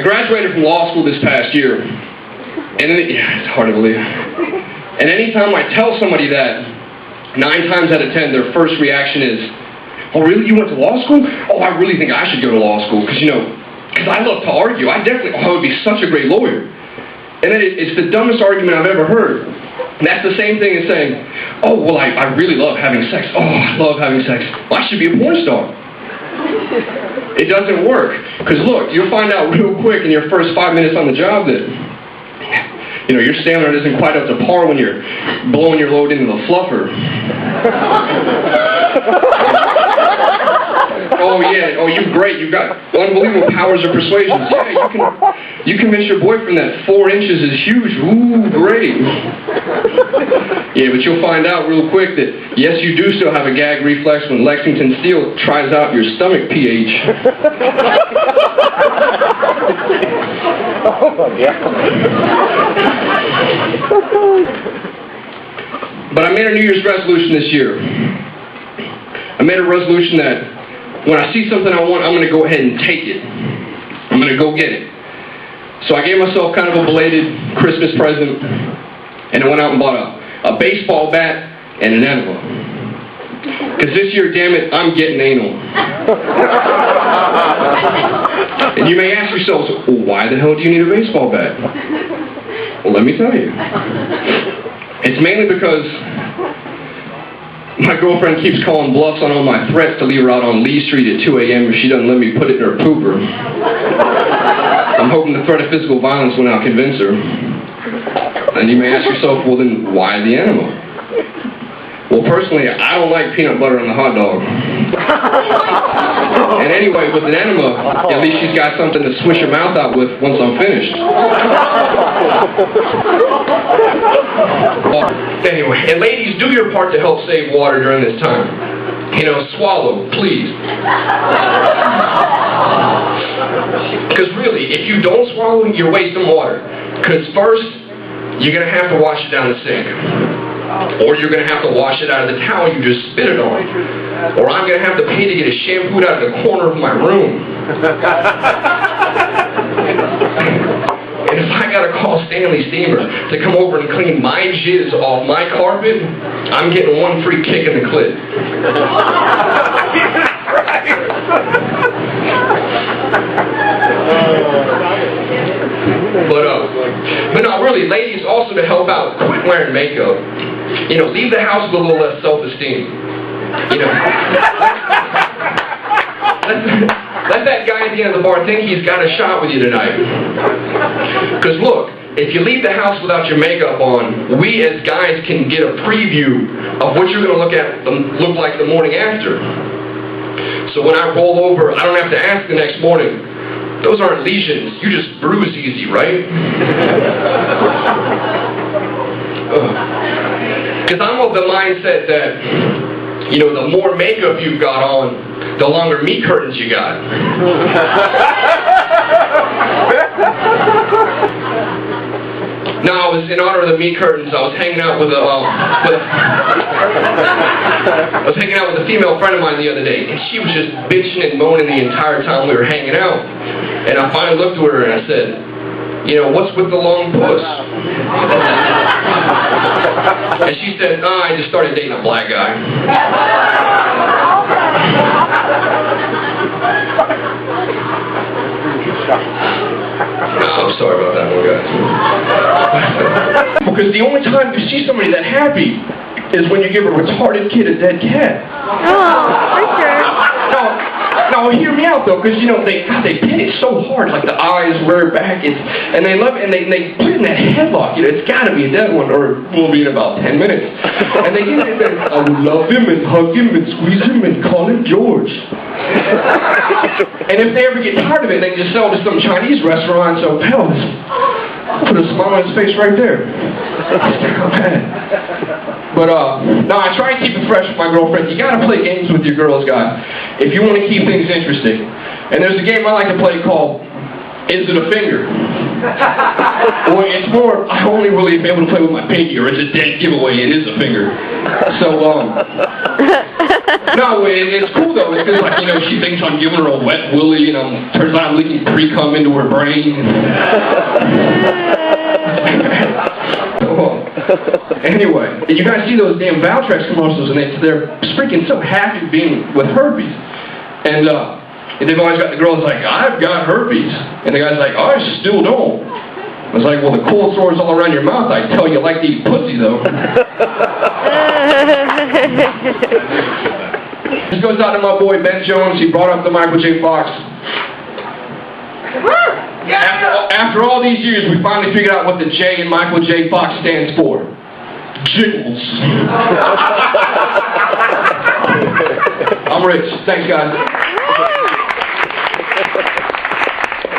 graduated from law school this past year, and yeah, it's hard to believe. And anytime I tell somebody that, 9 times out of 10, their first reaction is, "Oh, really? You went to law school? Oh, I really think I should go to law school, because, because I love to argue. I would be such a great lawyer." And then it's the dumbest argument I've ever heard. And that's the same thing as saying, "Oh, well, I really love having sex. Oh, I love having sex. Well, I should be a porn star." It doesn't work. Because look, you'll find out real quick in your first 5 minutes on the job that, your stamina isn't quite up to par when you're blowing your load into the fluffer. Oh yeah, oh you're great, you've got unbelievable powers of persuasion. Yeah, you convince your boyfriend that 4 inches is huge. Ooh, great. Yeah, but you'll find out real quick that, yes, you do still have a gag reflex when Lexington Steel tries out your stomach pH. Oh my God. But I made a New Year's resolution this year. I made a resolution that when I see something I want, I'm going to go ahead and take it. I'm going to go get it. So I gave myself kind of a belated Christmas present, and I went out and bought a baseball bat and an enema. Because this year, damn it, I'm getting anal. And you may ask yourselves, well, why the hell do you need a baseball bat? Well, let me tell you. It's mainly because my girlfriend keeps calling bluffs on all my threats to leave her out on Lee Street at 2 a.m. if she doesn't let me put it in her pooper. I'm hoping the threat of physical violence will now convince her. And you may ask yourself, well then, why the enema? Well, personally, I don't like peanut butter on the hot dog. And anyway, with an enema, at least she's got something to swish her mouth out with once I'm finished. Anyway, and ladies, do your part to help save water during this time. Swallow, please. Because really, if you don't swallow, you're wasting water. Because first, you're going to have to wash it down the sink. Or you're going to have to wash it out of the towel you just spit it on. Or I'm going to have to pay to get it shampooed out of the corner of my room. And if I got to call Stanley Steamer to come over and clean my jizz off my carpet, I'm getting 1 free kick in the clit. But no, really, ladies, also to help out, quit wearing makeup. Leave the house with a little less self-esteem. Let that guy at the end of the bar think he's got a shot with you tonight. Because look, if you leave the house without your makeup on, we as guys can get a preview of what you're going to look like the morning after. So when I roll over, I don't have to ask the next morning, those aren't lesions, you just bruise easy, right? Because I'm of the mindset that, the more makeup you've got on, the longer meat curtains you got. Now, in honor of the meat curtains, I was hanging out with a female friend of mine the other day, and she was just bitching and moaning the entire time we were hanging out. And I finally looked at her and I said, what's with the long puss? And she said, I just started dating a black guy. I'm sorry about that one, guys. Because the only time you see somebody that happy is when you give a retarded kid a dead cat. Oh, for sure. Now, hear me out though, because they pin it so hard, like the eyes rear back, and they love it, and they put it in that headlock. It's got to be a dead one, or we'll be in about 10 minutes. And they get it, and I would love him and hug him and squeeze him and call him George. And if they ever get tired of it, they just sell to some Chinese restaurant. So hell, put a smile on his face right there. But no, I try and keep it fresh with my girlfriend. You gotta play games with your girls, guys, if you want to keep things interesting. And there's a game I like to play called Is It a Finger? Well, it's more, I only really am able to play with my pinky, or it's a dead giveaway, it is a finger. So, No, it's cool though. It's because, like, you know, she thinks I'm giving her a wet willy, and turns out I'm leaking pre-cum into her brain. Anyway, you guys see those damn Valtrex commercials, and they're freaking so happy being with herpes. And they've always got the girls like, I've got herpes. And the guy's like, I still don't. I was like, well, the cold sores all around your mouth, I tell you like to eat pussy, though. This goes out to my boy Ben Jones. He brought up the Michael J. Fox. After all these years, we finally figured out what the J in Michael J. Fox stands for. Jiggles. I'm Rich. Thanks, guys.